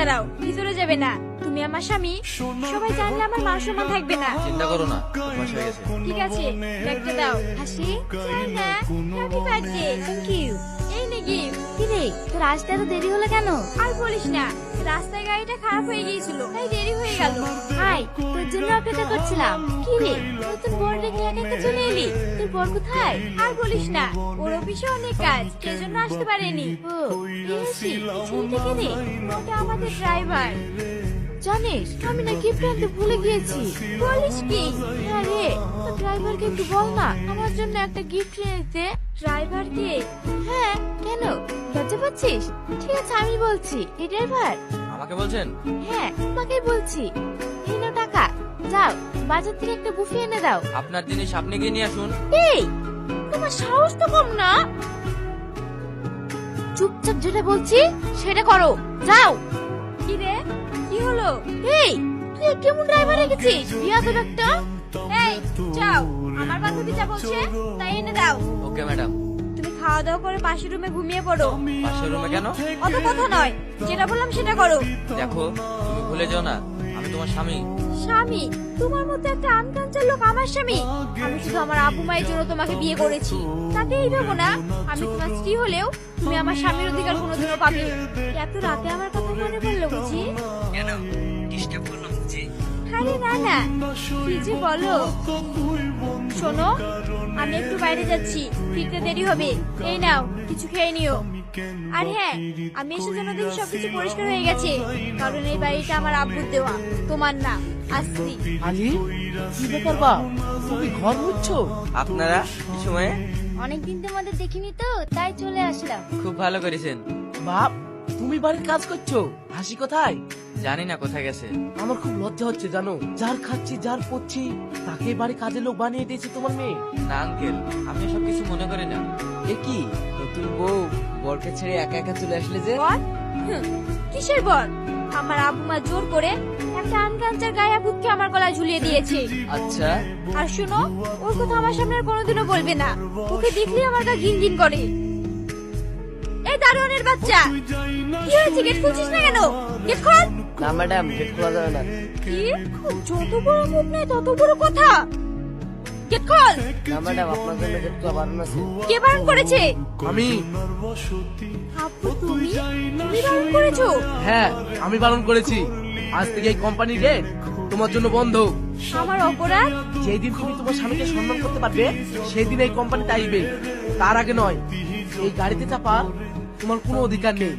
দাঁড়াও, ভিতরে যাবে না। তুমি আমার স্বামী, সবাই জানলে আমার মান সম্মান থাকবে না। চিন্তা করো না, অভ্যাস হয়ে গেছে। ঠিক আছে, ব্যাগটা দাও। হাসি চাই না। Happy birthday. Thank you. এই নে গিফট। কি রে, তোর আসতে এত দেরি হলো কেন? আর বলিস না, রাস্তায় গাড়িটা খারাপ হয়ে গিয়েছিল, তাই দেরি হয়ে গেল। হাই, তোর জন্য অপেক্ষা করছিলাম। কি রে, নতুন বর রেখে একা একা চলে এলি? তোর বর কোথায়? আর বলিস না, ওর অফিসে অনেক কাজ, সেজন্য আসতে পারেনি। ও, এই ছেলেটা কে রে? ওটা আমাদের ড্রাইভার। জানিস, আমি না গিফট আনতে ভুলে গিয়েছি। বলিস কি? হ্যাঁ রে, তো ড্রাইভারকে একটু বল না আমার জন্য একটা গিফট এনেতে। ড্রাইভারকে? হ্যাঁ, কেন লজ্জা পাচ্ছিস? ঠিক আছে, আমি বলছি। এই ড্রাইভার? আমাকে বলছেন? হ্যাঁ, তোমাকেই বলছি। এই নাও টাকা, যাও বাজার থেকে একটা বুফে এনে দাও। আপনার জিনিস আপনি গিয়ে নিয়ে আসুন। এই, তোমার সাহস তো কম না। চুপচাপ যেটা বলছি সেটা করো, যাও। কি রে, কি হলো? এই, তুই কেমন ড্রাইভার রেখেছিস? বিয়াদব একটা। এই, যাও, আমার বান্ধবী যা বলছে তাই এনে দাও। Okay madam. তুমি খাওয়া দাওয়া করে পাশের রুমে ঘুমিয়ে পড়ো। পাশের রুমে কেন? অত কথা নয়, যেটা বললাম সেটা করো। দেখো, তুমি ভুলে যাও না, আমি তোমার স্বামী। স্বামী? তোমার মতো একটা আনকাঞ্চার লোক আমার স্বামী? আমি শুধু আমার আবু মায়ের জন্য তোমাকে বিয়ে করেছি, তাতে এই ভাবো না আমি তোমার স্ত্রী হলেও তুমি আমার স্বামীর অধিকার কোনোদিনও পাবে। এত রাতে আমার কথা মনে পড়লো বুঝি? কেন ডিস্টার্ব করলাম বুঝি? আরে না না, কি যে বলো। শোনো, আমি একটু বাইরে যাচ্ছি, ফিরতে দেরি হবে। এই নাও, কিছু খেয়ে নিও। আর হ্যাঁ, আমি এসে জন্য দেখি সবকিছু পরিষ্কার হয়ে গেছে, কারণ এই বাড়িটা আমার আব্বুর দেওয়া, তোমার না। আসছি। আলি, কি ব্যাপার বা? তুমি ঘর মুছছো? আপনারা কি সময়ে? অনেকদিন তোমাদের দেখিনি তো, তাই চলে আসলাম। খুব ভালো করেছেন। বাপ, তুমি বাড়ির কাজ করছো? হাসি কোথায়? জানি না কোথায় গেছে। আমার খুব লজ্জা হচ্ছে জানো, যার খাচ্ছি যার পড়ছি তাকে বাড়ি কাজের লোক বানিয়ে দিয়েছে তোমার মেয়ে। না আঙ্কেল, আমি সব কিছু মনে করি না। এ কি নতুন বউ বরকে ছেড়ে একা একা চলে আসলে যে? বর? কিসের বর? আমার আব্বু মা জোর করে একটা আনকাঞ্চার গায়া ভূতকে আমার গলায় ঝুলিয়ে দিয়েছে। আচ্ছা, আর শুনো, ওর কথা আমার সামনে আর কোনোদিনও বলবে না। ওকে দেখলেই আমার গা ঘিন ঘিন করে। এই দারোয়ানের বাচ্চা, কি হয়েছে? গেট খুলছিস না কেন? গেট খোল। না ম্যাডাম, গেট খোলা যাবে না। কি? যত বড় মুখ নেই তত বড় কথা। গেট খোল। না ম্যাডাম, আপনার জন্য গেট খোলা বারণ আছে। কে বারণ করেছে? আমি? আব্বু তুমি? তুমি বারণ করেছো? হ্যাঁ, আমি বারণ করেছি। আজ থেকে এই কোম্পানির গেট তোমার জন্য বন্ধ। আমার অপরাধ? যেই দিন তুমি তোমার স্বামীকে সম্মান করতে পারবে সেই দিন এই কোম্পানিতে আসবে, তার আগে নয়। এই গাড়িতে চাপা তোমার কোনো অধিকার নেই।